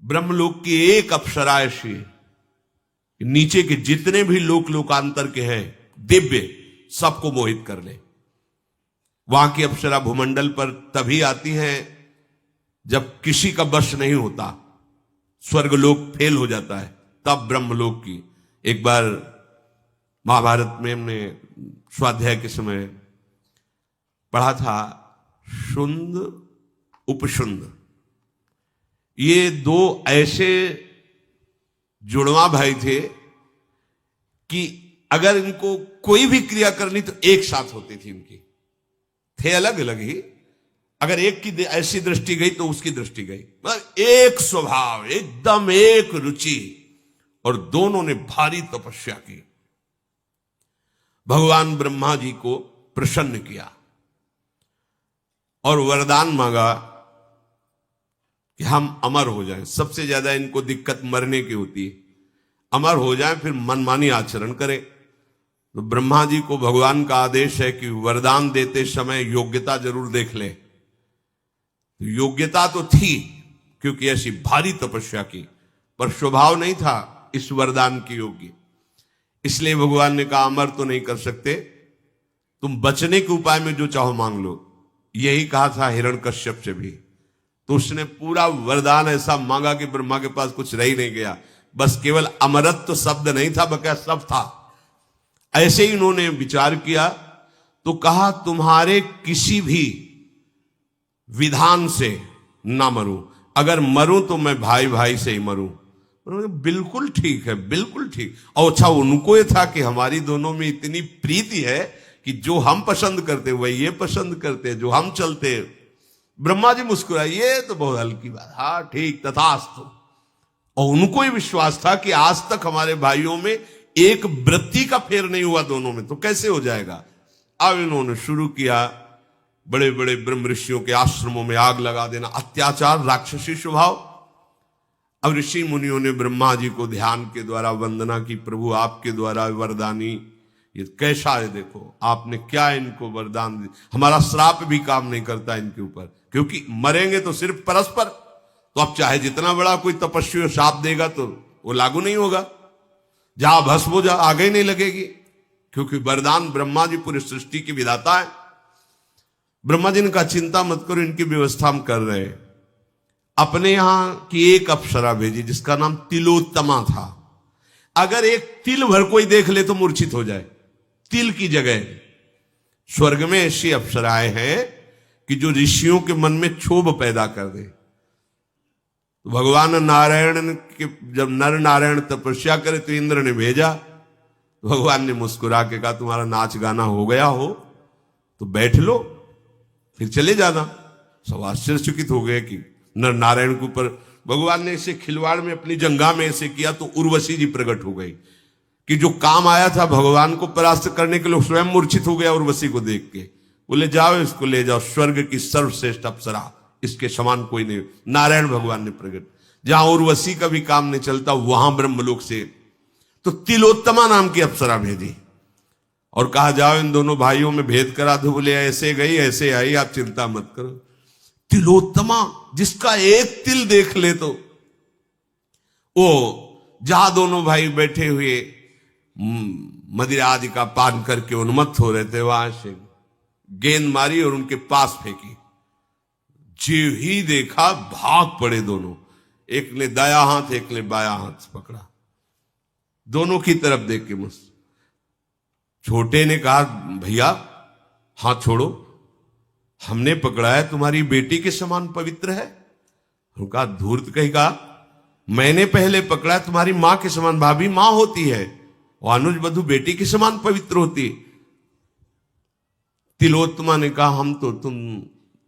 ब्रह्मलोक की एक अप्सरा ऐसी नीचे के जितने भी लोकांतर के हैं दिव्य सबको मोहित कर ले। वहां की अप्सरा भूमंडल पर तभी आती है जब किसी का वश नहीं होता, स्वर्गलोक फेल हो जाता है, तब ब्रह्मलोक की। एक बार महाभारत में हमने स्वाध्याय के समय पढ़ा था, शुंद उपशुंद, ये दो ऐसे जुड़वा भाई थे कि अगर इनको कोई भी क्रिया करनी तो एक साथ होती थी इनकी, थे अलग अलग ही, अगर एक की ऐसी दृष्टि गई तो उसकी दृष्टि गई, एक स्वभाव, एकदम एक रुचि, और दोनों ने भारी तपस्या की, भगवान ब्रह्मा जी को प्रसन्न किया और वरदान मांगा कि हम अमर हो जाएं। सबसे ज्यादा इनको दिक्कत मरने की होती है, अमर हो जाएं फिर मनमानी आचरण करें। तो ब्रह्मा जी को भगवान का आदेश है कि वरदान देते समय योग्यता जरूर देख ले। तो योग्यता तो थी क्योंकि ऐसी भारी तपस्या की, पर स्वभाव नहीं था इस वरदान की योग्य। इसलिए भगवान ने कहा अमर तो नहीं कर सकते, तुम बचने के उपाय में जो चाहो मांग लो। यही कहा था हिरण्यकश्यप से भी। तो उसने पूरा वरदान ऐसा मांगा कि ब्रह्मा के पास कुछ रह ही नहीं गया, बस केवल अमरत्व तो शब्द नहीं था, बल्कि सब था। ऐसे ही इन्होंने विचार किया तो कहा तुम्हारे किसी भी विधान से ना मरूं, अगर मरूं तो मैं भाई भाई से ही मरूं। बिल्कुल ठीक है, बिल्कुल ठीक। और अच्छा उनको ये था कि हमारी दोनों में इतनी प्रीति है कि जो हम पसंद करते वही ये पसंद करते, जो हम चलते। ब्रह्मा जी मुस्कुराए, ये तो बहुत हल्की बात, हाँ ठीक, तथास्तु। और उनको ही विश्वास था कि आज तक हमारे भाइयों में एक वृत्ति का फेर नहीं हुआ दोनों में, तो कैसे हो जाएगा। अब इन्होंने शुरू किया बड़े बड़े ब्रह्म ऋषियों के आश्रमों में आग लगा देना, अत्याचार, राक्षसी स्वभाव। अब ऋषि मुनियों ने ब्रह्मा जी को ध्यान के द्वारा वंदना की, प्रभु आपके द्वारा वरदानी ये कैसा है, देखो आपने क्या इनको वरदान दिया, हमारा श्राप भी काम नहीं करता इनके ऊपर, क्योंकि मरेंगे तो सिर्फ परस्पर। तो अब चाहे जितना बड़ा कोई तपस्वी श्राप देगा तो वो लागू नहीं होगा, जहां भस्म हो जा आगे ही नहीं लगेगी, क्योंकि वरदान ब्रह्मा जी पूरी सृष्टि की विधाता है। ब्रह्मा जी ने कहा चिंता मत करो, इनकी व्यवस्था हम कर रहे हैं। अपने यहां की एक अप्सरा भेजी जिसका नाम तिलोत्तमा था। अगर एक तिल भर कोई देख ले तो मूर्छित हो जाए, तिल की जगह। स्वर्ग में ऐसी अप्सराएं हैं कि जो ऋषियों के मन में क्षोभ पैदा कर दे। तो भगवान नारायण के जब नर नारायण तपस्या करे तो इंद्र ने भेजा, तो भगवान ने मुस्कुरा के कहा तुम्हारा नाच गाना हो गया हो तो बैठ लो, फिर चले जाना। सब आश्चर्यचकित हो गए कि नर नारायण के ऊपर भगवान ने ऐसे खिलवाड़ में अपनी जंगा में ऐसे किया। तो उर्वशी जी प्रकट हो गई कि जो काम आया था भगवान को परास्त करने के लिए स्वयं मूर्छित हो गया उर्वशी को देख के। बोले जाओ इसको ले जाओ, स्वर्ग की सर्वश्रेष्ठ अप्सरा, इसके समान कोई नहीं। नारायण भगवान ने प्रकट, जहां उर्वशी का भी काम नहीं चलता वहां ब्रह्मलोक से तो तिलोत्तमा नाम की अप्सरा भेजी और कहा जाओ इन दोनों भाइयों में भेद करा दो। बोले ऐसे गई ऐसे आई, आप चिंता मत करो। तिलोत्तमा जिसका एक तिल देख ले तो वो जहां दोनों भाई बैठे हुए मदिरा आदि का पान करके उन्मत्त हो रहे थे, वहां से गेंद मारी और उनके पास फेंकी। जीव ही देखा भाग पड़े दोनों, एक ने दाया हाथ एक ने बाया हाथ पकड़ा, दोनों की तरफ देख के मुझ छोटे ने कहा भैया हाथ छोड़ो, हमने पकड़ा है तुम्हारी बेटी के समान पवित्र है। उनका धूर्त कहेगा मैंने पहले पकड़ा है तुम्हारी मां के समान, भाभी मां होती है और अनुज बधू बेटी के समान पवित्र होती। तिलोत्तमा ने कहा हम तो तुम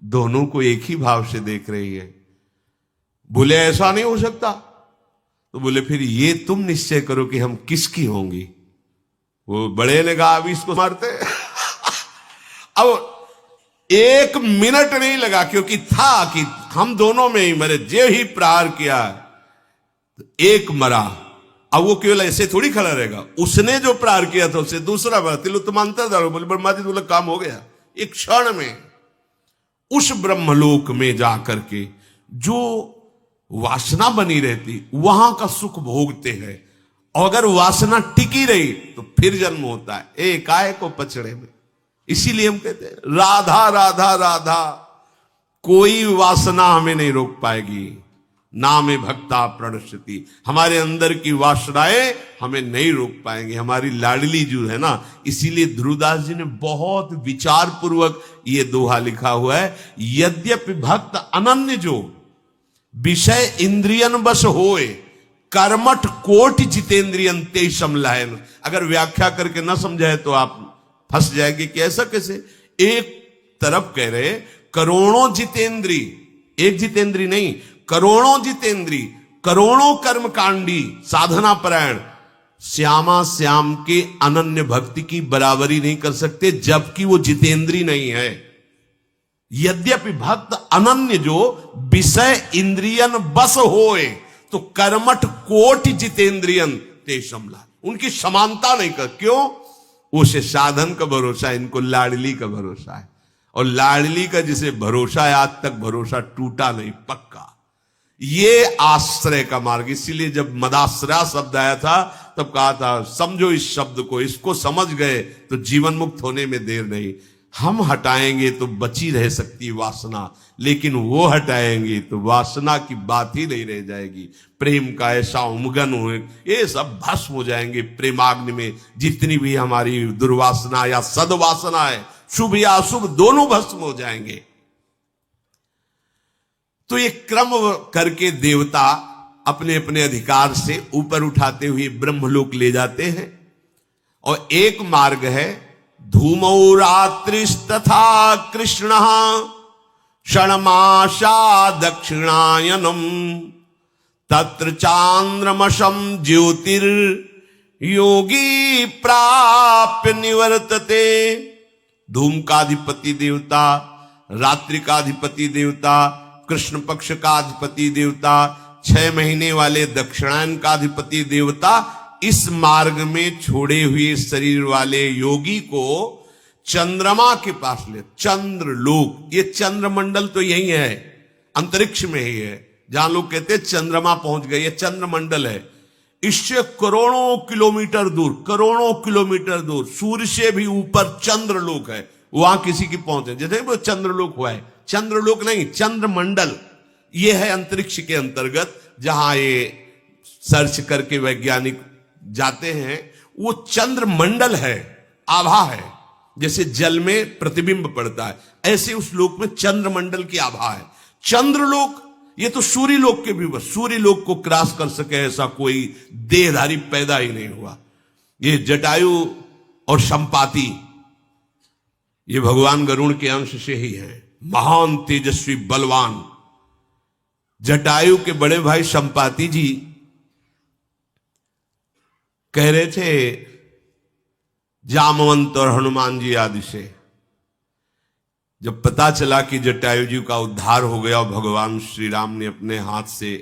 दोनों को एक ही भाव से देख रही है। बोले ऐसा नहीं हो सकता। तो बोले फिर ये तुम निश्चय करो कि हम किसकी होंगी। वो बड़े ने कहा अभी इसको मारते अब एक मिनट नहीं लगा, क्योंकि था कि हम दोनों में ही मरे, जे ही प्रहार किया तो एक मरा। अब वो केवल ऐसे थोड़ी खड़ा रहेगा, उसने जो प्रहार किया था उससे दूसरा मरा। तिलोत्तमा अंतर्धान बोले ब्रह्मा जी बोले काम हो गया। एक क्षण में उस ब्रह्मलोक में जाकर के जो वासना बनी रहती, वहां का सुख भोगते हैं। और अगर वासना टिकी रही तो फिर जन्म होता है एकाएक को पचड़े में। इसीलिए हम कहते हैं राधा राधा राधा, कोई वासना हमें नहीं रोक पाएगी। नामे भक्ता प्रणश्यति, हमारे अंदर की वासनाएं हमें नहीं रोक पाएंगे, हमारी लाडली जो है ना। इसीलिए ध्रुवदास जी ने बहुत विचार पूर्वक ये दोहा लिखा हुआ है, यद्यपि भक्त अनन्य जो विषय इंद्रियन बस होए, कर्मठ कोटि जितेंद्रियन ते समलायन। अगर व्याख्या करके ना समझाए तो आप फंस जाएंगे कि ऐसा कैसे। एक तरफ कह रहे करोड़ों जितेंद्री, एक जितेंद्री नहीं, करोड़ों जितेंद्री, करोड़ों कर्मकांडी साधना परायण श्यामा श्याम के अनन्य भक्ति की बराबरी नहीं कर सकते, जबकि वो जितेंद्री नहीं है। यद्यपि भक्त अनन्य जो विषय इंद्रियन बस होए, तो कर्मठ कोटि जितेंद्रियन ते समला, उनकी समानता नहीं कर। क्यों? उसे साधन का भरोसा है, इनको लाडली का भरोसा है। और लाडली का जिसे भरोसा है, आज तक भरोसा टूटा नहीं, पक्का। ये आश्रय का मार्ग। इसीलिए जब मदाश्रया शब्द आया था तब कहा था समझो इस शब्द को, इसको समझ गए तो जीवन मुक्त होने में देर नहीं। हम हटाएंगे तो बची रह सकती वासना, लेकिन वो हटाएंगे तो वासना की बात ही नहीं रह जाएगी। प्रेम का ऐसा उमगन हो, ये सब भस्म हो जाएंगे प्रेमाग्नि में। जितनी भी हमारी दुर्वासना या सद्वासना है, शुभ या अशुभ, दोनों भस्म हो जाएंगे। तो ये क्रम करके देवता अपने अपने अधिकार से ऊपर उठाते हुए ब्रह्मलोक ले जाते हैं। और एक मार्ग है धूमौ रात्रिस्तथा कृष्ण षण्मासा दक्षिणायनम तत्र चांद्रमशम ज्योतिर योगी प्राप्य निवर्तते। धूम का अधिपति देवता, रात्रि का अधिपति देवता, कृष्ण पक्ष का अधिपति देवता, 6 महीने वाले दक्षिणायन का अधिपति देवता, इस मार्ग में छोड़े हुए शरीर वाले योगी को चंद्रमा के पास ले। चंद्रलोक, ये चंद्रमंडल तो यही है, अंतरिक्ष में ही है। जहां लोग कहते हैं चंद्रमा पहुंच गए, ये चंद्रमंडल है। इससे करोड़ों किलोमीटर दूर, करोड़ों किलोमीटर दूर सूर्य से भी ऊपर चंद्रलोक है, वहां किसी की पहुंच है। जैसे वो चंद्रलोक हुआ है, चंद्रलोक नहीं, चंद्रमंडल। ये है अंतरिक्ष के अंतर्गत, जहां ये सर्च करके वैज्ञानिक जाते हैं। वो चंद्रमंडल है, आभा है। जैसे जल में प्रतिबिंब पड़ता है, ऐसे उस लोक में चंद्रमंडल की आभा है। चंद्रलोक, ये तो सूर्य लोक के भी, बस सूर्य लोक को क्रॉस कर सके ऐसा कोई देहधारी पैदा ही नहीं हुआ। ये जटायु और संपाति, ये भगवान गरुड़ के अंश से ही है, महान तेजस्वी बलवान। जटायु के बड़े भाई संपाति जी कह रहे थे जामवंत और हनुमान जी आदि से, जब पता चला कि जटायु जी का उद्धार हो गया और भगवान श्री राम ने अपने हाथ से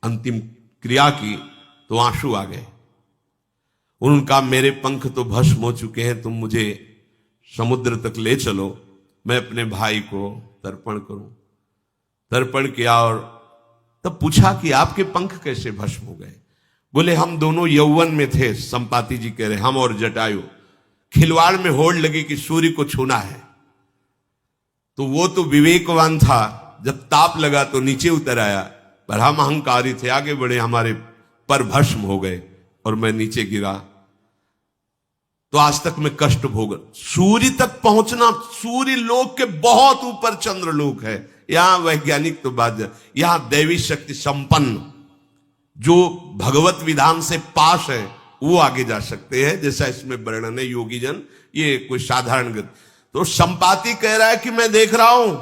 अंतिम क्रिया की, तो आंसू आ गए। उनका मेरे पंख तो भस्म हो चुके हैं, तुम मुझे समुद्र तक ले चलो, मैं अपने भाई को तर्पण करूं। तर्पण किया और तब पूछा कि आपके पंख कैसे भस्म हो गए? बोले हम दोनों यौवन में थे। संपाति जी कह रहे हम और जटायु, खिलवाड़ में होड़ लगी कि सूर्य को छूना है, तो वो तो विवेकवान था, जब ताप लगा तो नीचे उतर आया, पर हम अहंकारी थे, आगे बढ़े, हमारे पर भस्म हो गए और मैं नीचे गिरा। तो आज तक मैं कष्ट भोग। सूर्य तक पहुंचना, सूर्य लोक के बहुत ऊपर चंद्रलोक है। यहां वैज्ञानिक तो बात, यहां दैवी शक्ति संपन्न जो भगवत विधान से पास है वो आगे जा सकते हैं, जैसा इसमें वर्णन है। योगी जन, ये कोई साधारण गति। तो संपाति कह रहा है कि मैं देख रहा हूं,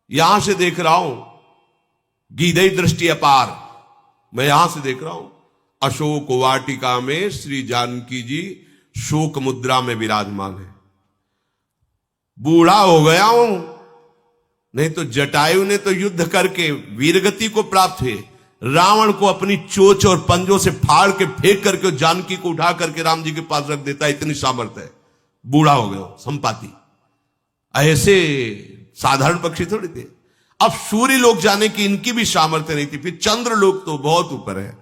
यहां से देख रहा हूं, गीधई दृष्टि अपार, मैं यहां से देख रहा हूं। अशोक वाटिका में श्री जानकी जी शोक मुद्रा में विराजमान है। बूढ़ा हो गया हूं, नहीं तो जटायु ने तो युद्ध करके वीरगति को प्राप्त हुए, रावण को अपनी चोंच और पंजों से फाड़ के फेंक करके जानकी को उठा करके राम जी के पास रख देता, इतनी सामर्थ्य है। बूढ़ा हो गया संपाति, ऐसे साधारण पक्षी थोड़े थे। अब सूर्य लोक जाने की इनकी भी सामर्थ्य नहीं थी, फिर चंद्र लोक तो बहुत ऊपर है।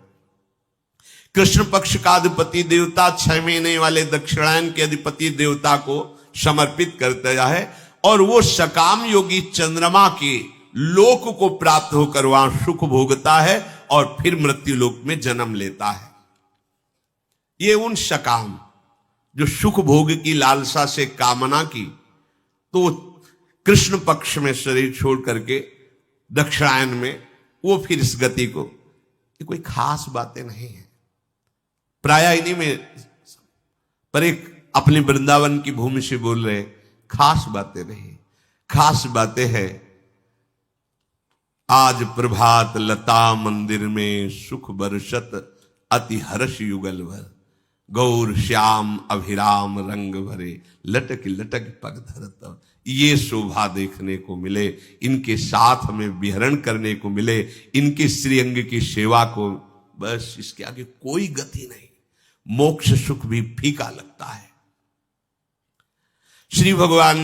कृष्ण पक्ष का अधिपति देवता 6 महीने वाले दक्षिणायन के अधिपति देवता को समर्पित करता है और वो सकाम योगी चंद्रमा के लोक को प्राप्त होकर वहां सुख भोगता है और फिर मृत्यु लोक में जन्म लेता है। ये उन सकाम जो सुख भोग की लालसा से कामना की, तो कृष्ण पक्ष में शरीर छोड़ करके दक्षिणायन में वो फिर इस गति को, ये कोई खास बातें नहीं है प्राय इन्हीं में, पर एक अपने वृंदावन की भूमि से बोल रहे, खास बातें नहीं, खास बातें हैं आज प्रभात लता मंदिर में सुख बरसत अति हर्ष युगल भर, गौर श्याम अभिराम रंग भरे लटक लटक पग धरत। ये शोभा देखने को मिले, इनके साथ हमें विहरण करने को मिले, इनके श्रीअंग की सेवा को, बस इसके आगे कोई गति नहीं। मोक्ष सुख भी फीका लगता है। श्री भगवान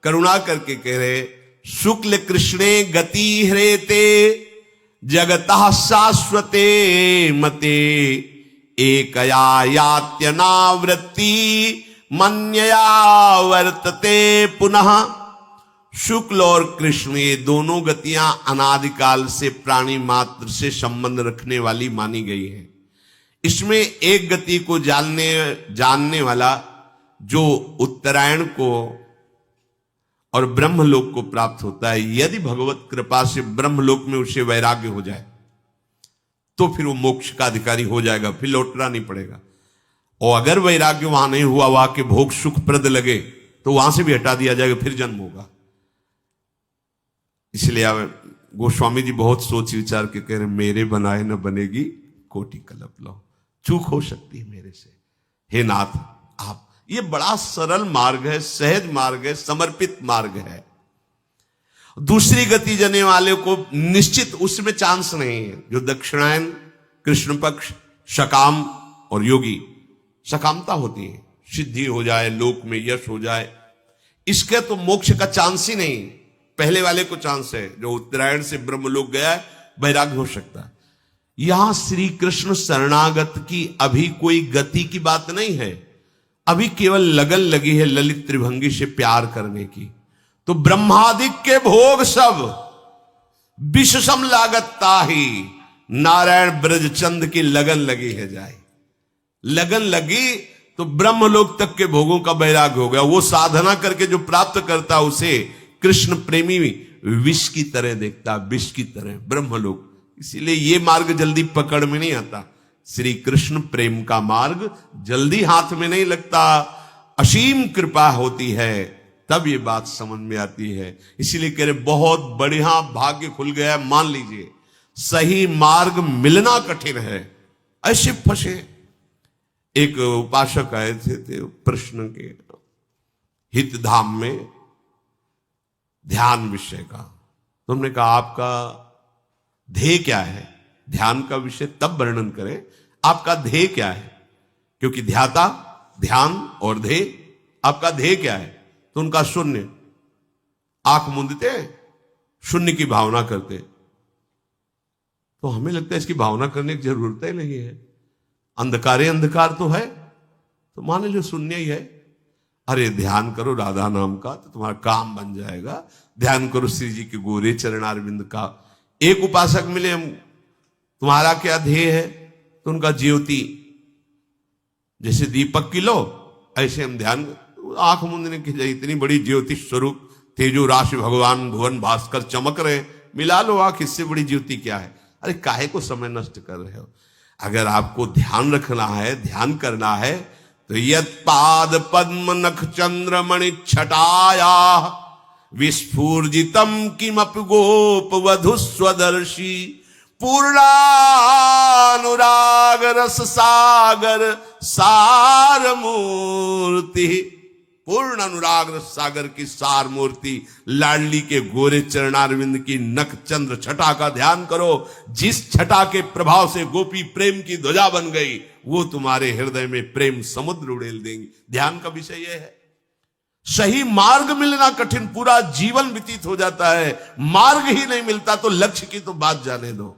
करुणा करके कह रहे, शुक्ल कृष्णे गति हरेते जगतः शाश्वते मते एकया यात्यनावृत्ति मन्यया वर्तते पुनः। शुक्ल और कृष्ण ये दोनों गतियां अनादिकाल से प्राणी मात्र से संबंध रखने वाली मानी गई हैं। इसमें एक गति को जानने वाला जो उत्तरायण को और ब्रह्मलोक को प्राप्त होता है, यदि भगवत कृपा से ब्रह्मलोक में उसे वैराग्य हो जाए तो फिर वो मोक्ष का अधिकारी हो जाएगा, फिर लौटना नहीं पड़ेगा। और अगर वैराग्य वहां नहीं हुआ, वहां के भोग सुखप्रद लगे तो वहां से भी हटा दिया जाएगा, फिर जन्म होगा। इसलिए गोस्वामी जी बहुत सोच विचार के कह रहे, मेरे बनाए न बनेगी कोटि कल्प लो, चूक हो सकती है मेरे से, हे नाथ आप। ये बड़ा सरल मार्ग है, सहज मार्ग है, समर्पित मार्ग है। दूसरी गति जाने वाले को निश्चित उसमें चांस नहीं है। जो दक्षिणायन, कृष्ण पक्ष, सकाम और योगी, सकामता होती है, सिद्धि हो जाए, लोक में यश हो जाए, इसके तो मोक्ष का चांस ही नहीं। पहले वाले को चांस है, जो उत्तरायण से ब्रह्मलोक गया है, वैराग्य हो सकता है। यहां श्री कृष्ण शरणागत की अभी कोई गति की बात नहीं है, अभी केवल लगन लगी है ललित त्रिभंगी से प्यार करने की। तो ब्रह्मादिक के भोग सब विषसम लागता ही नारायण ब्रजचंद की लगन लगी है जाए। लगन लगी तो ब्रह्मलोक तक के भोगों का वैराग्य हो गया। वो साधना करके जो प्राप्त करता उसे कृष्ण प्रेमी विष की तरह देखता, विष की तरह ब्रह्मलोक। इसीलिए ये मार्ग जल्दी पकड़ में नहीं आता। श्री कृष्ण प्रेम का मार्ग जल्दी हाथ में नहीं लगता, असीम कृपा होती है, तब ये बात समझ में आती है। इसीलिए कह रहे बहुत बढ़िया भाग्य खुल गया। मान लीजिए सही मार्ग मिलना कठिन है, ऐसे फंसे। एक उपासक आए थे प्रश्न के हित धाम में ध्यान विषय का। तो हमने कहा आपका ध्येय क्या है? ध्यान का विषय तब वर्णन करें, आपका ध्येय क्या है? क्योंकि ध्याता, ध्यान और ध्येय, आपका ध्येय क्या है? तो उनका शून्य, आंख मूंदते शून्य की भावना करते। तो हमें लगता है इसकी भावना करने की जरूरत ही नहीं है, अंधकारे अंधकार तो है, तो मान लो शून्य ही है। अरे ध्यान करो राधा नाम का तो तुम्हारा काम बन जाएगा, ध्यान करो श्री जी के गोरे चरणारविंद का। एक उपासक मिले, हम तुम्हारा क्या ध्येय है? तो उनका ज्योति, जैसे दीपक की लो ऐसे हम ध्यान, आंख मूंदने की जाए, इतनी बड़ी ज्योति स्वरूप तेजो राशि भगवान भुवन भास्कर चमक रहे, मिला लो आंख, इससे बड़ी ज्योति क्या है? अरे काहे को समय नष्ट कर रहे हो? अगर आपको ध्यान रखना है, ध्यान करना है, तो यत् पाद पद्म नख चंद्र मणि छटाया विस्फूर्जितम किमपि गोप वधु स्वदर्शी पूर्णानुराग रस सागर सार मूर्ति। पूर्ण अनुराग रस सागर की सार मूर्ति लाडली के गोरे चरणारविंद की नख चंद्र छटा का ध्यान करो। जिस छटा के प्रभाव से गोपी प्रेम की ध्वजा बन गई, वो तुम्हारे हृदय में प्रेम समुद्र उड़ेल देंगी। ध्यान का विषय यह है। सही मार्ग मिलना कठिन, पूरा जीवन व्यतीत हो जाता है, मार्ग ही नहीं मिलता तो लक्ष्य की तो बात जाने दो।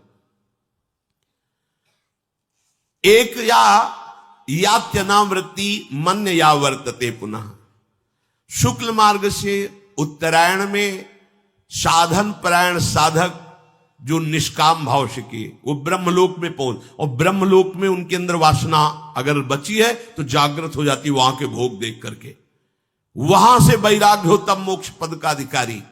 एक यात्यनावृत्ति मन्य या वर्तते पुनः। शुक्ल मार्ग से उत्तरायण में साधन परायण साधक जो निष्काम भाव से किए वो ब्रह्मलोक में पहुंच, और ब्रह्मलोक में उनके अंदर वासना अगर बची है तो जागृत हो जाती वहां के भोग देख करके, वहां से वैराग्य हो तब मोक्ष पद का अधिकारी।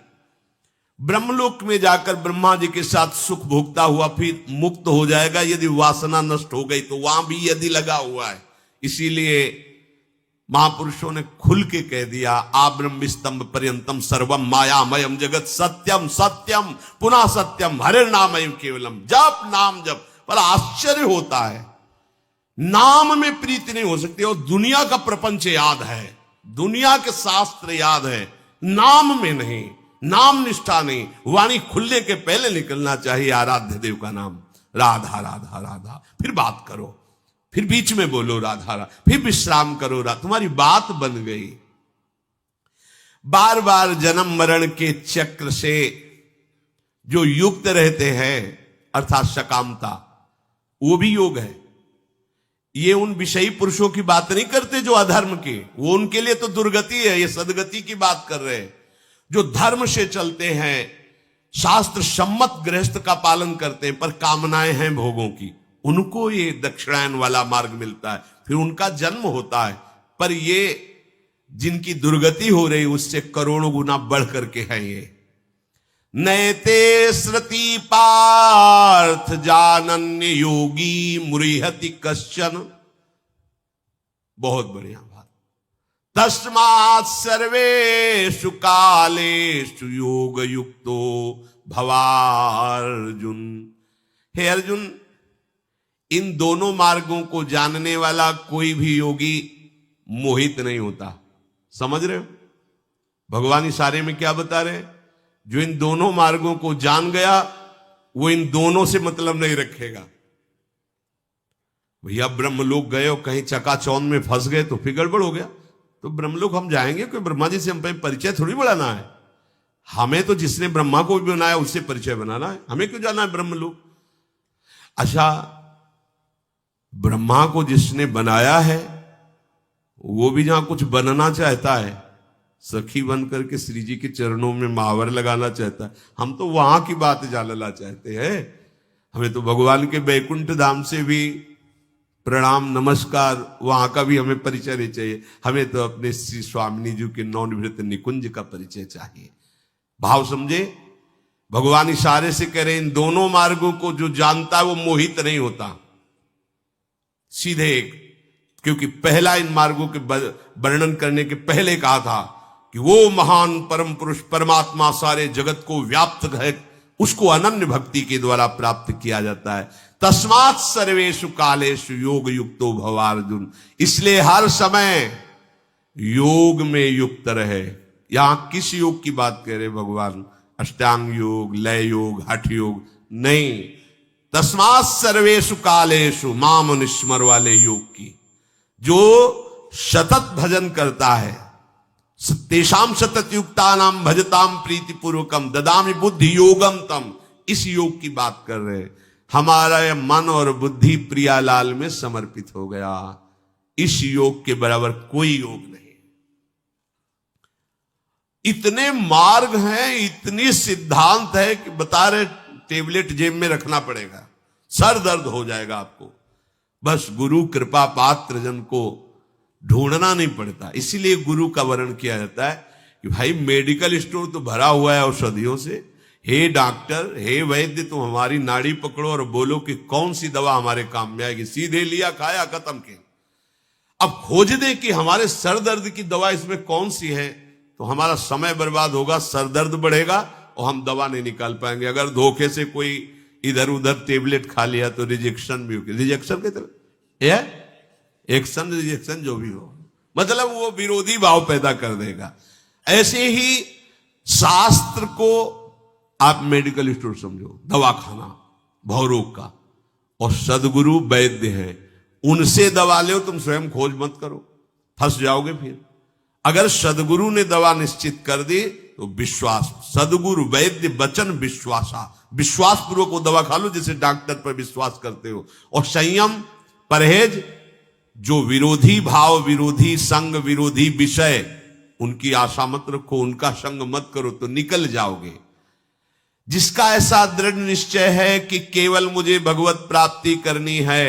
ब्रह्मलोक में जाकर ब्रह्मा जी के साथ सुख भोगता हुआ फिर मुक्त हो जाएगा यदि वासना नष्ट हो गई तो, वहां भी यदि लगा हुआ है। इसीलिए महापुरुषों ने खुल के कह दिया, आ ब्रह्म स्तंभ पर्यंतम सर्वम मायामयम जगत सत्यम सत्यम पुनः सत्यम हरे नामयम केवलम। जप नाम जप। पर आश्चर्य होता है, नाम में प्रीति नहीं हो सकती, और दुनिया का प्रपंच याद है, दुनिया के शास्त्र याद है, नाम में नहीं, नाम निष्ठा नहीं। वाणी खुलने के पहले निकलना चाहिए आराध्य देव का नाम, राधा राधा राधा, फिर बात करो, फिर बीच में बोलो राधा राधा, फिर विश्राम करो राधा, तुम्हारी बात बन गई। बार बार जन्म मरण के चक्र से जो युक्त रहते हैं अर्थात सकामता, वो भी योग है। ये उन विषयी पुरुषों की बात नहीं करते जो अधर्म के, वो उनके लिए तो दुर्गति है, ये सदगति की बात कर रहे हैं। जो धर्म से चलते हैं, शास्त्र सम्मत गृहस्थ का पालन करते हैं, पर कामनाएं हैं भोगों की, उनको ये दक्षिणायन वाला मार्ग मिलता है, फिर उनका जन्म होता है। पर ये जिनकी दुर्गति हो रही उससे करोड़ों गुना बढ़ करके है ये। नैते श्रुति पार्थ जानन्य योगी मुरिहति कश्चन। बहुत बढ़िया बात। तस्मात् सर्वेषु कालेषु योग युक्तो भवार्जुन। हे अर्जुन, इन दोनों मार्गों को जानने वाला कोई भी योगी मोहित नहीं होता। समझ रहे हो भगवान इशारे में क्या बता रहे हैं? जो इन दोनों मार्गों को जान गया वो इन दोनों से मतलब नहीं रखेगा। भैया ब्रह्मलोक गए और कहीं चकाचौंध में फंस गए तो फिर गड़बड़ हो गया। तो ब्रह्मलोक हम जाएंगे, कोई ब्रह्मा जी से हम पे परिचय थोड़ी बढ़ाना है। हमें तो जिसने ब्रह्मा को भी बनाया उससे परिचय बनाना है, हमें क्यों जाना है ब्रह्मलोक? अच्छा, ब्रह्मा को जिसने बनाया है वो भी जहां कुछ बनना चाहता है, सखी बन करके श्री जी के चरणों में महावर लगाना चाहता है। हम तो वहां की बात जानना चाहते हैं। हमें तो भगवान के बैकुंठ धाम से भी प्रणाम नमस्कार, वहां का भी हमें परिचय नहीं चाहिए। हमें तो अपने श्री स्वामिनी जी के नौनिवृत्त निकुंज का परिचय चाहिए। भाव समझे? भगवान इशारे से कह रहे इन दोनों मार्गों को जो जानता है वो मोहित नहीं होता। सीधे एक, क्योंकि पहला इन मार्गों के वर्णन करने के पहले कहा था कि वो महान परम पुरुष परमात्मा सारे जगत को व्याप्त है, उसको अनन्य भक्ति के द्वारा प्राप्त किया जाता है। तस्मात् सर्वेषु कालेषु योग युक्तो भव अर्जुन। इसलिए हर समय योग में युक्त रहे। यहां किस योग की बात कह रहे भगवान? अष्टांग योग, लय योग, हठ योग नहीं, तस्मात् सर्वेषु कालेषु माम निस्मर वाले योग की। जो सतत भजन करता है, तेषाम सतत युक्ता नाम भजताम प्रीति पूर्वकम ददामि बुद्धि योगम तम, इस योग की बात कर रहे हैं। हमारा यह मन और बुद्धि प्रियालाल में समर्पित हो गया। इस योग के बराबर कोई योग नहीं। इतने मार्ग हैं, इतनी सिद्धांत है कि बता रहे टेबलेट जेब में रखना पड़ेगा, सर दर्द हो जाएगा आपको। बस गुरु कृपा पात्र जन को ढूंढना नहीं पड़ता। इसीलिए गुरु का वर्ण किया जाता है कि भाई मेडिकल स्टोर तो भरा हुआ है औषधियों से। हे डॉक्टर, हे वैद्य, तुम हमारी नाड़ी पकड़ो और बोलो कि कौन सी दवा हमारे काम में आएगी। सीधे लिया, खाया, खत्म के। अब खोज दे कि हमारे सर दर्द की दवा इसमें कौन सी है, तो हमारा समय बर्बाद होगा, सर दर्द बढ़ेगा और हम दवा नहीं निकाल पाएंगे। अगर धोखे से कोई इधर उधर टेबलेट खा लिया तो रिजेक्शन भी होगी। रिजेक्शन के तरह एक्शन रिजेक्शन जो भी हो, मतलब वो विरोधी भाव पैदा कर देगा। ऐसे ही शास्त्र को आप मेडिकल स्टोर समझो, दवाखाना भवरोग का, और सदगुरु वैद्य हैं, उनसे दवा लो। तुम स्वयं खोज मत करो, फंस जाओगे फिर। अगर सदगुरु ने दवा निश्चित कर दी तो विश्वास, सदगुरु वैद्य वचन विश्वासा, विश्वास पूर्वक वो दवा खा लो जैसे डॉक्टर पर विश्वास करते हो। और संयम परहेज, जो विरोधी भाव, विरोधी संग, विरोधी विषय, उनकी आशा मत रखो, उनका संग मत करो तो निकल जाओगे। जिसका ऐसा दृढ़ निश्चय है कि केवल मुझे भगवत प्राप्ति करनी है,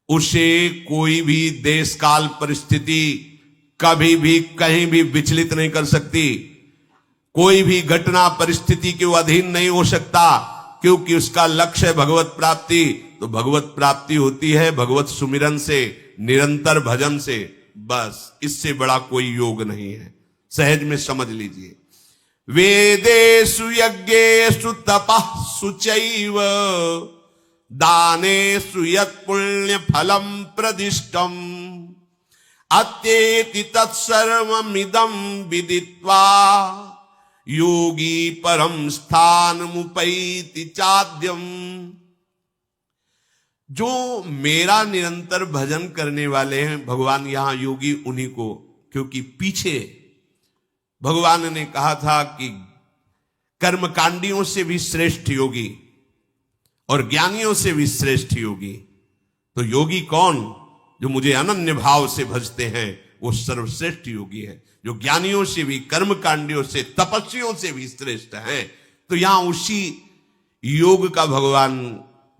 उसे कोई भी देश काल परिस्थिति कभी भी कहीं भी विचलित नहीं कर सकती। कोई भी घटना परिस्थिति के अधीन नहीं हो सकता, क्योंकि उसका लक्ष्य है भगवत प्राप्ति। तो भगवत प्राप्ति होती है भगवत सुमिरन से, निरंतर भजन से, बस इससे बड़ा कोई योग नहीं है। सहज में समझ लीजिए। वेदेषु यज्ञेषु तपः शुचैव दानेषु यत् पुण्य फलम प्रदिष्टम अत्येति तत्सर्वमिदं विदित्वा योगी परम स्थानमुपैति चाद्यम। जो मेरा निरंतर भजन करने वाले हैं भगवान, यहां योगी उन्हीं को, क्योंकि पीछे भगवान ने कहा था कि कर्मकांडियों से भी श्रेष्ठ योगी और ज्ञानियों से भी श्रेष्ठ योगी। तो योगी कौन? जो मुझे अनन्य भाव से भजते हैं वो सर्वश्रेष्ठ योगी है, जो ज्ञानियों से भी, कर्मकांडियों से, तपस्वियों से भी श्रेष्ठ है। तो यहां उसी योग का भगवान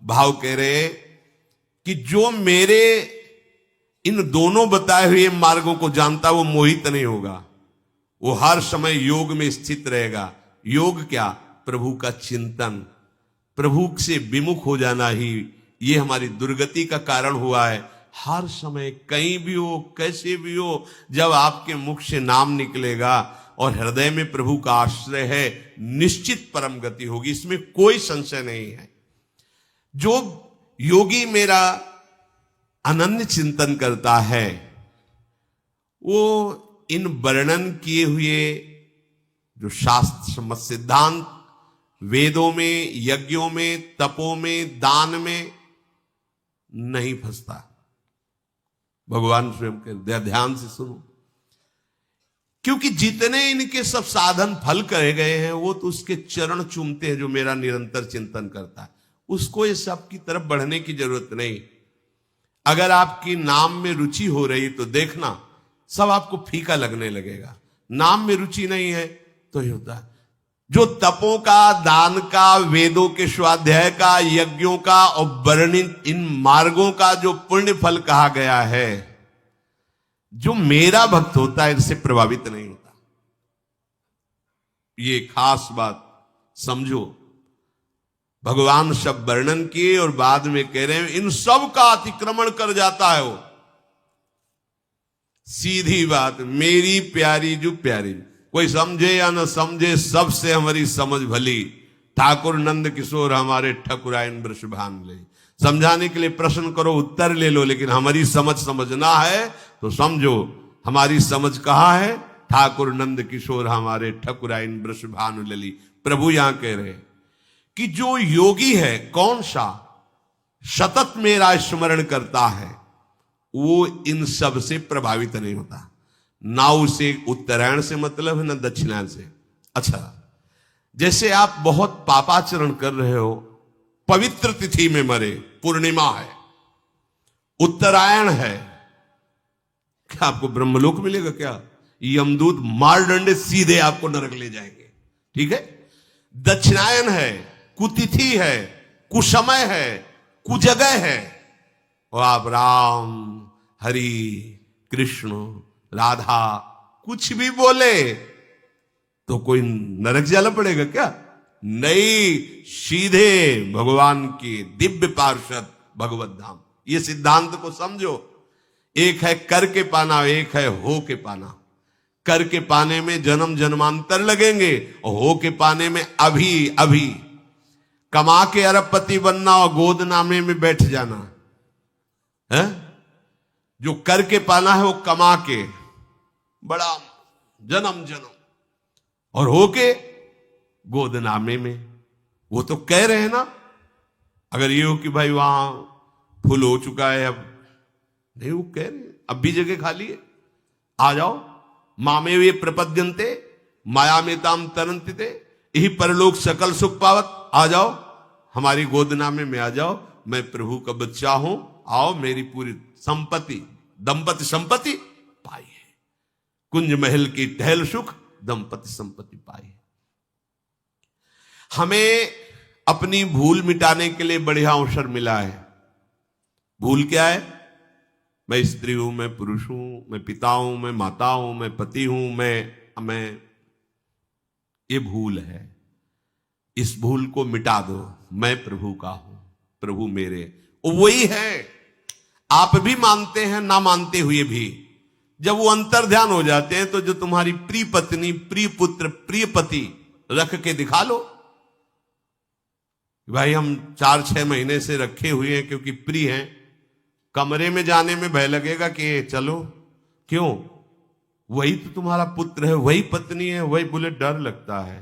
भाव कह रहे कि जो मेरे इन दोनों बताए हुए मार्गों को जानता वो मोहित नहीं होगा, वो हर समय योग में स्थित रहेगा। योग क्या? प्रभु का चिंतन, प्रभु से विमुख हो जाना ही ये हमारी दुर्गति का कारण हुआ है। हर समय कहीं भी हो, कैसे भी हो, जब आपके मुख से नाम निकलेगा और हृदय में प्रभु का आश्रय है, निश्चित परम गति होगी, इसमें कोई संशय नहीं है। जो योगी मेरा अनन्य चिंतन करता है वो इन वर्णन किए हुए जो शास्त्र सम्मत सिद्धांत, वेदों में, यज्ञों में, तपों में, दान में नहीं फंसता। भगवान स्वयं कहते, ध्यान से सुनो, क्योंकि जितने इनके सब साधन फल करे गए हैं वो तो उसके चरण चूमते हैं जो मेरा निरंतर चिंतन करता है। उसको ये सब की तरफ बढ़ने की जरूरत नहीं। अगर आपकी नाम में रुचि हो रही तो देखना सब आपको फीका लगने लगेगा। नाम में रुचि नहीं है तो ही होता है। जो तपों का, दान का, वेदों के स्वाध्याय का, यज्ञों का और वर्णित इन मार्गों का जो पुण्य फल कहा गया है, जो मेरा भक्त होता है इनसे प्रभावित नहीं होता। ये खास बात समझो। भगवान सब वर्णन किए और बाद में कह रहे हैं इन सब का अतिक्रमण कर जाता है वो। सीधी बात, मेरी प्यारी जो प्यारी, कोई समझे या न समझे, सबसे हमारी समझ भली। ठाकुर नंद किशोर हमारे ठकुराइन वृषभान ले। समझाने के लिए प्रश्न करो, उत्तर ले लो, लेकिन हमारी समझ समझना है तो समझो। हमारी समझ कहाँ है? ठाकुर नंद किशोर हमारे ठकुराइन वृषभान लली। प्रभु यहां कह रहे कि जो योगी है, कौन सा सतत मेरा स्मरण करता है, वो इन सब से प्रभावित नहीं होता। ना उसे उत्तरायण से मतलब है, ना दक्षिणायन से। अच्छा, जैसे आप बहुत पापाचरण कर रहे हो, पवित्र तिथि में मरे, पूर्णिमा है, उत्तरायण है, क्या आपको ब्रह्मलोक मिलेगा? क्या यमदूत मार डंडे सीधे आपको नरक ले जाएंगे। ठीक है। दक्षिणायन है, कुतिथि है, कुसमय है, कुजगह है, और आप राम, हरि, कृष्ण, राधा कुछ भी बोले तो कोई नरक जाला पड़ेगा क्या? नहीं, सीधे भगवान की दिव्य पार्षद भगवत धाम। ये सिद्धांत को समझो। एक है कर के पाना, एक है हो के पाना। कर के पाने में जन्म जन्मांतर लगेंगे और हो के पाने में अभी अभी। कमा के अरबपति बनना और गोद नामे में बैठ जाना है। जो कर के पाना है वो कमा के बड़ा जन्म जन्म, और होके गोदनामे में। वो तो कह रहे हैं ना, अगर ये हो कि भाई वहां फुल हो चुका है, अब नहीं, वो कह रहे हैं अब भी जगह खाली है, आ जाओ। मामे वे प्रपद्यन्ते माया में ताम तरंतिते, यही परलोक सकल सुख पावत। आ जाओ हमारी गोदनामे में आ जाओ, मैं प्रभु का बच्चा हूं, आओ मेरी पूरी संपत्ति दंपति संपत्ति पाई है, कुंज महल की टहल सुख दंपति संपत्ति पाई है। हमें अपनी भूल मिटाने के लिए बढ़िया अवसर मिला है। भूल क्या है? मैं स्त्री हूं, मैं पुरुष हूं, मैं पिता हूं, मैं माता हूं, मैं पति हूं, मैं ये भूल है। इस भूल को मिटा दो। मैं प्रभु का हूं, प्रभु मेरे, वही है। आप भी मानते हैं ना मानते हुए भी, जब वो अंतर ध्यान हो जाते हैं तो जो तुम्हारी प्रिय पत्नी, प्रिय पुत्र, प्रिय पति रख के दिखा लो। भाई हम 4-6 महीने से रखे हुए हैं क्योंकि प्रिय हैं। कमरे में जाने में भय लगेगा कि चलो, क्यों? वही तो तुम्हारा पुत्र है, वही पत्नी है, वही बोले डर लगता है।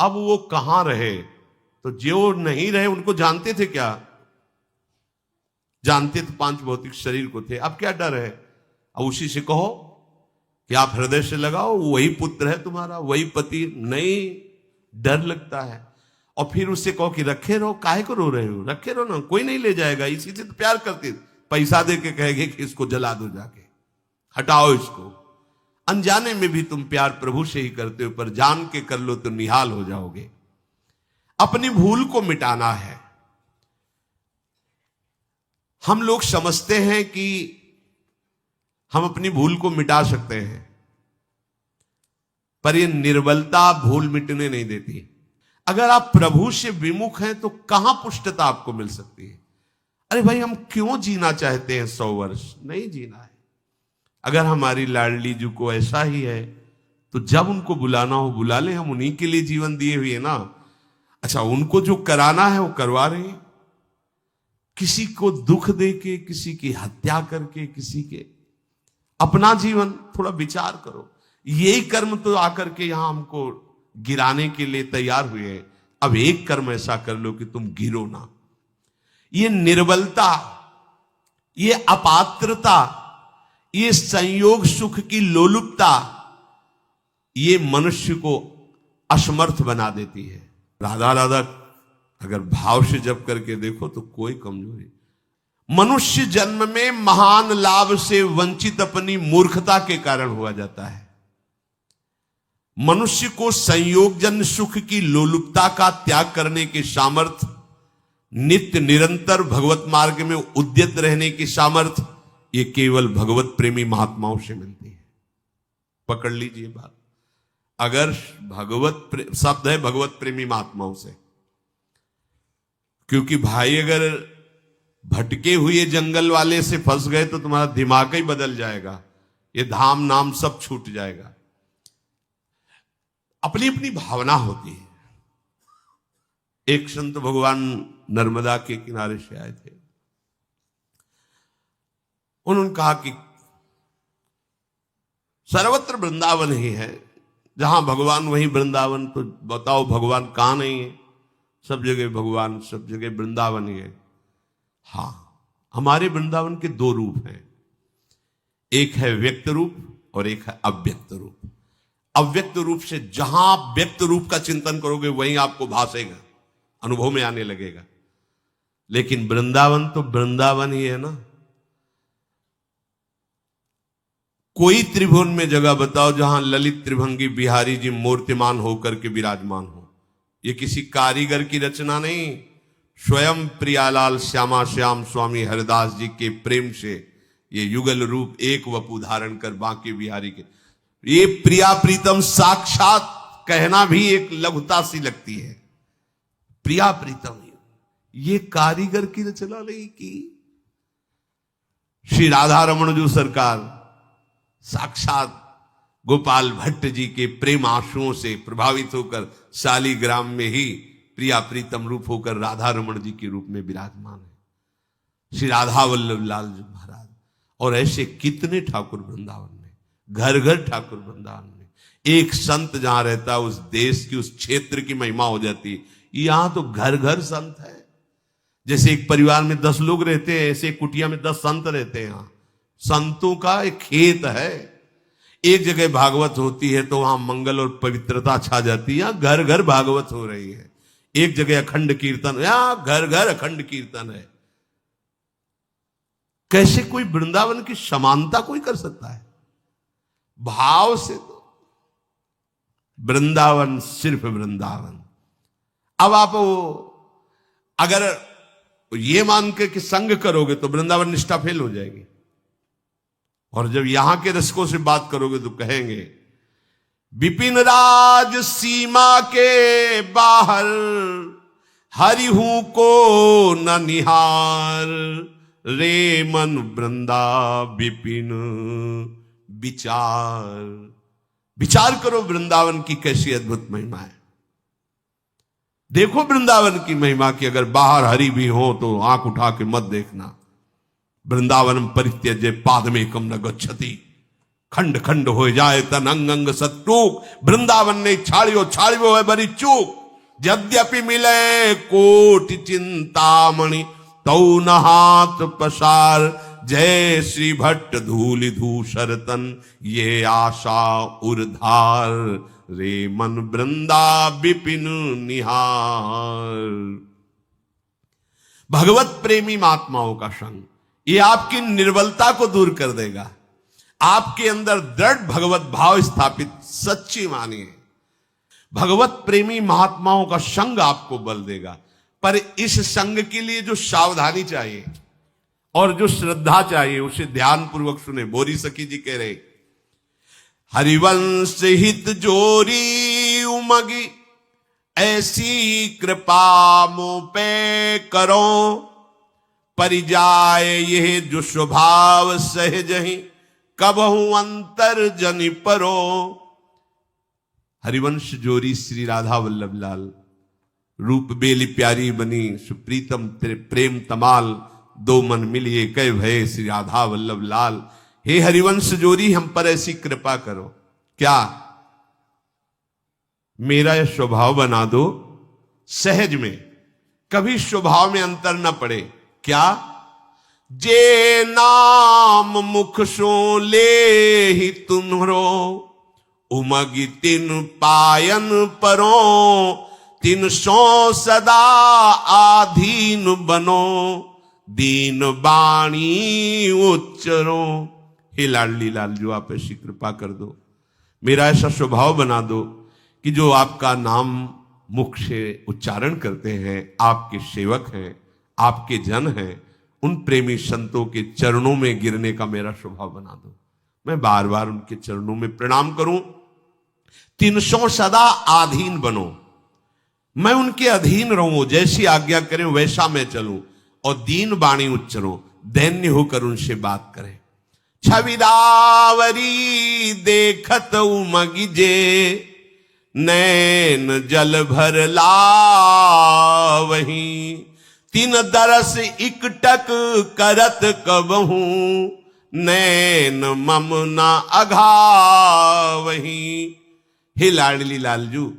अब वो कहां रहे? तो जो नहीं रहे उनको जानते थे क्या? जानते तो 5 भौतिक शरीर को थे। अब क्या डर है? अब उसी से कहो कि आप हृदय से लगाओ, वही पुत्र है तुम्हारा, वही पति। नहीं, डर लगता है। और फिर उससे कहो कि रखे रहो, काहे को रो रहे हो? रखे रहो ना, कोई नहीं ले जाएगा। इसी से तो प्यार करते, पैसा दे के कहेंगे कि इसको जला दो, जाके हटाओ इसको। अनजाने में भी तुम प्यार प्रभु से ही करते हो, पर जान के कर लो तो निहाल हो जाओगे। अपनी भूल को मिटाना है। हम लोग समझते हैं कि हम अपनी भूल को मिटा सकते हैं, पर यह निर्बलता भूल मिटने नहीं देती। अगर आप प्रभु से विमुख हैं तो कहां पुष्टता आपको मिल सकती है? अरे भाई, हम क्यों जीना चाहते हैं 100 वर्ष? नहीं जीना है। अगर हमारी लाडली जी को ऐसा ही है तो जब उनको बुलाना हो बुला ले, हम उन्हीं के लिए जीवन दिए हुए ना। अच्छा, उनको जो कराना है वो करवा रहे हैं, किसी को दुख दे के, किसी की हत्या करके, किसी के। अपना जीवन थोड़ा विचार करो। यही कर्म तो आकर के यहां हमको गिराने के लिए तैयार हुए हैं। अब एक कर्म ऐसा कर लो कि तुम गिरो ना। ये निर्बलता, ये अपात्रता, ये संयोग सुख की लोलुपता, ये मनुष्य को असमर्थ बना देती है। राधा राधा अगर भाव से जप करके देखो तो कोई कमजोरी। मनुष्य जन्म में महान लाभ से वंचित अपनी मूर्खता के कारण हुआ जाता है। मनुष्य को संयोगजन सुख की लोलुपता का त्याग करने की सामर्थ्य, नित्य निरंतर भगवत मार्ग में उद्यत रहने की सामर्थ्य, ये केवल भगवत प्रेमी महात्माओं से मिलती है। पकड़ लीजिए बात। अगर शब्द है भगवत प्रेमी महात्माओं से, क्योंकि भाई अगर भटके हुए जंगल वाले से फंस गए तो तुम्हारा दिमाग ही बदल जाएगा, ये धाम नाम सब छूट जाएगा। अपनी अपनी भावना होती है। एक संत भगवान नर्मदा के किनारे से आए थे। उन्होंने कहा कि सर्वत्र वृंदावन ही है, जहां भगवान वहीं वृंदावन, तो बताओ भगवान कहां नहीं है? सब जगह भगवान, सब जगह वृंदावन ही है। हां, हमारे वृंदावन के 2 रूप हैं, एक है व्यक्त रूप और एक है अव्यक्त रूप। अव्यक्त रूप से जहां व्यक्त रूप का चिंतन करोगे वहीं आपको भासेगा, अनुभव में आने लगेगा। लेकिन वृंदावन तो वृंदावन ही है ना। कोई त्रिभुवन में जगह बताओ जहां ललित त्रिभंगी बिहारी जी मूर्तिमान होकर के विराजमान हो। ये किसी कारीगर की रचना नहीं, स्वयं प्रियालाल श्यामा श्याम स्वामी हरिदास जी के प्रेम से ये युगल रूप एक वपु धारण कर बांके बिहारी के, ये प्रिया प्रीतम साक्षात कहना भी एक लघुता सी लगती है। प्रिया प्रीतम, ये कारीगर की रचना नहीं की। श्री राधा रमण जो सरकार साक्षात गोपाल भट्ट जी के प्रेम आंसुओं से प्रभावित होकर शालीग्राम में ही प्रिया प्रीतम रूप होकर राधा रमण जी के रूप में विराजमान है, श्री राधा वल्लभ लाल जी महाराज। और ऐसे कितने ठाकुर वृंदावन में, घर घर ठाकुर वृंदावन में। एक संत जहां रहता उस देश की, उस क्षेत्र की महिमा हो जाती। यहां तो घर घर संत है। जैसे एक परिवार में 10 लोग रहते हैं, ऐसे एक कुटिया में 10 संत रहते हैं। यहां संतों का एक खेत है। एक जगह भागवत होती है तो वहां मंगल और पवित्रता छा जाती है, घर घर भागवत हो रही है। एक जगह अखंड कीर्तन, या घर घर अखंड कीर्तन है। कैसे कोई वृंदावन की समानता कोई कर सकता है? भाव से तो वृंदावन सिर्फ वृंदावन। अब आप अगर ये मान के कि संग करोगे तो वृंदावन निष्ठा फेल हो जाएगी, और जब यहां के रसिकों से बात करोगे तो कहेंगे विपिन राज सीमा के बाहर हरिहू को न निहार, रे मन वृंदा विपिन विचार। विचार करो वृंदावन की कैसी अद्भुत महिमा है। देखो वृंदावन की महिमा की, अगर बाहर हरि भी हो तो आंख उठा के मत देखना। वृंदावन परित्यज्य पादमेकम न गच्छति, खंड खंड हो जाए तन अंग अंग सत्तूक। वृंदावन ने छाड़ियो है बड़ी चूक। यद्यपि मिले कोटि चिंतामणि तौ न हाथ पसार, जय श्री भट्ट धूलि धूसर तन ये आशा उर्धार, रे मन वृंदा विपिन निहार। भगवत प्रेमी महात्माओं का संग ये आपकी निर्बलता को दूर कर देगा, आपके अंदर दृढ़ भगवत भाव स्थापित सच्ची मानिए। भगवत प्रेमी महात्माओं का संग आपको बल देगा, पर इस संग के लिए जो सावधानी चाहिए और जो श्रद्धा चाहिए उसे ध्यान पूर्वक सुने। बोरी सखी जी कह रहे, हरिवंश हित जोरी उमगी, ऐसी कृपा मुँह पे करो, परिजाय यह जो स्वभाव सहज ही, कबहू अंतर जनि परो। हरिवंश जोरी श्री राधा वल्लभ लाल, रूप बेली प्यारी बनी सुप्रीतम तेरे प्रेम तमाल, दो मन मिलिए कह भय श्री राधा वल्लभ लाल। हे हरिवंश जोरी हम पर ऐसी कृपा करो, क्या मेरा यह स्वभाव बना दो सहज में, कभी स्वभाव में अंतर ना पड़े। क्या? जे नाम मुख सो ले ही तुम्हरो, उमगी तिन पायन परो, तिन सो सदा आधीन बनो, दीन बाणी उच्चरो। हे लाडली लाल जो आप ऐसी कृपा कर दो, मेरा ऐसा स्वभाव बना दो कि जो आपका नाम मुख से उच्चारण करते हैं, आपके सेवक हैं, आपके जन हैं, उन प्रेमी संतों के चरणों में गिरने का मेरा स्वभाव बना दो। मैं बार बार उनके चरणों में प्रणाम करूं। 300 सदा आधीन बनो, मैं उनके अधीन रहूं, जैसी आज्ञा करें वैसा मैं चलूं, और दीन बाणी उच्चरों, दैन्य होकर उनसे बात करें। छविदावरी देखत उमगी जे, नैन जल भर लावही, तीन दरस इकटक करत कबहू, नैन मम न अघावही। हे लाडली लालजू,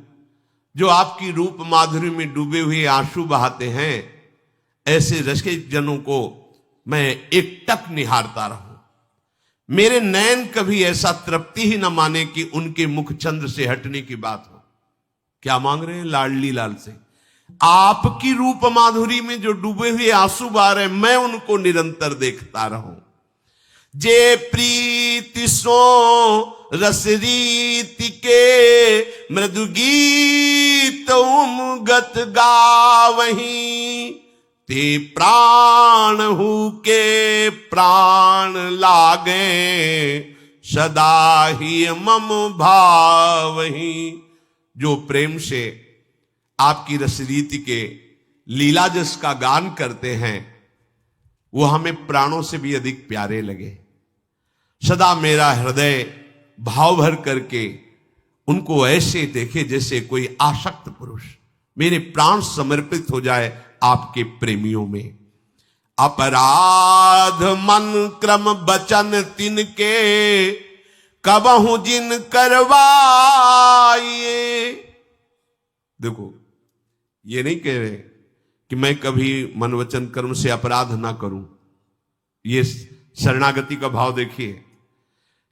जो आपकी रूप माधुरी में डूबे हुए आंसू बहाते हैं, ऐसे रसिक जनों को मैं एकटक निहारता रहूं। मेरे नयन कभी ऐसा तृप्ति ही न माने कि उनके मुख चंद्र से हटने की बात हो। क्या मांग रहे हैं लाडली लाल से? आपकी रूप माधुरी में जो डूबे हुए आंसू बहा रहे, मैं उनको निरंतर देखता रहूं। जे प्रीति सो रस रीति के, मृदु गीत उमगत गावहीं, ते प्राण हु के प्राण लागे, सदा ही मम भावही। जो प्रेम से आपकी रसरीति के लीला जस का गान करते हैं, वो हमें प्राणों से भी अधिक प्यारे लगे। सदा मेरा हृदय भाव भर करके उनको ऐसे देखे जैसे कोई आसक्त पुरुष, मेरे प्राण समर्पित हो जाए आपके प्रेमियों में। अपराध मन क्रम बचन तिनके, कबहू जिन करवाइए। देखो, ये नहीं कह रहे कि मैं कभी मन वचन कर्म से अपराध ना करूं। ये शरणागति का भाव देखिए।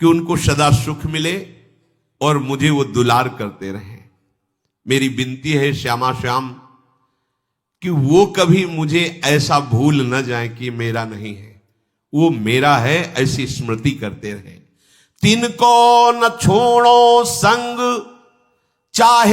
कि उनको सदा सुख मिले और मुझे वो दुलार करते रहें। मेरी विनती है श्यामा श्याम कि वो कभी मुझे ऐसा भूल न जाए कि मेरा नहीं है, वो मेरा है ऐसी स्मृति करते रहे। तिनको न छोड़ो संग चाहे